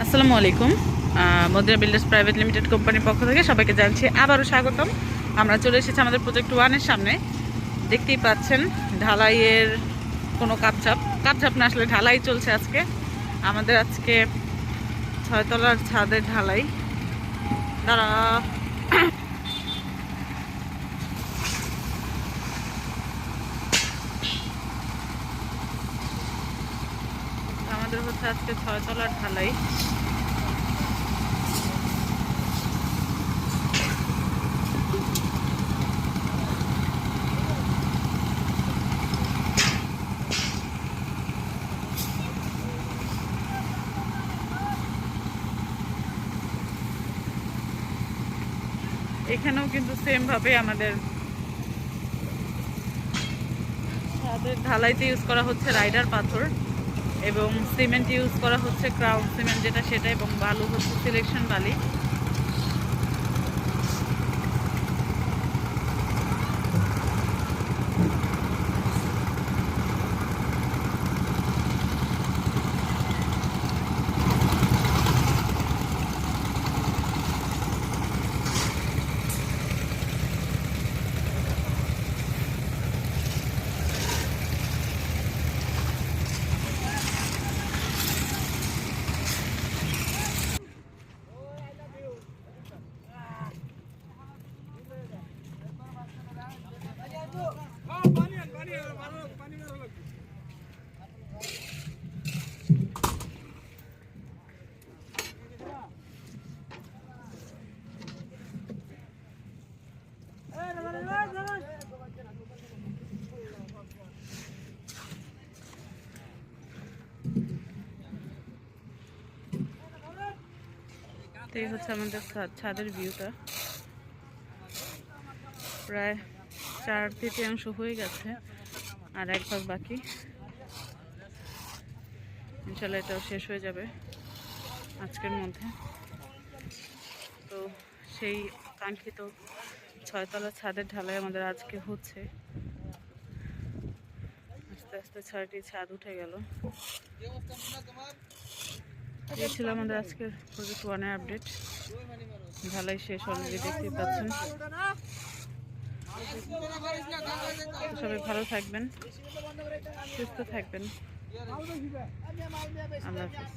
আসসালামু আলাইকুম। Medina builders private limited কোম্পানির পক্ষ থেকে সবাইকে জানছি আবারও স্বাগতম। আমরা চলে এসেছি আমাদের প্রজেক্ট 1-এর সামনে। দেখতেই পাচ্ছেন ঢালাইয়ের কোনো কাপঝাপ না, আসলে ঢালাই চলছে আজকে। আমাদের আজকে 6 তলার ছাদের ঢালাই। তারা আমাদের হচ্ছে আজকে 6 তলার ঢালাই। এখানেও কিন্তু সেম ভাবে আমাদের ছাদের ঢালাইতে ইউজ করা হচ্ছে রাইডার পাথর এবং সিমেন্ট ইউজ করা হচ্ছে ক্রাউন সিমেন্ট যেটা সেটা, এবং বালু হচ্ছে সিলেকশন বালি। এই হচ্ছে আমাদের ছাদের ভিউটা। প্রায় 4/3 হয়ে গেছে, আর 1 ভাগ বাকি। ইনশাল্লাহ এটাও শেষ হয়ে যাবে আজকের মধ্যে। তো সেই কাঙ্ক্ষিত 6 তলা ছাদের ঢালাই আমাদের আজকে হচ্ছে। আস্তে আস্তে 6টি ছাদ উঠে গেল। এই ছিল আমাদের আজকের প্রজেক্ট 1-এর আপডেট। ঢালাই শেষ অলরেডি, দেখতেই পাচ্ছেন। সবাই ভালো থাকবেন, সুস্থ থাকবেন। আল্লাহ হাফেজ।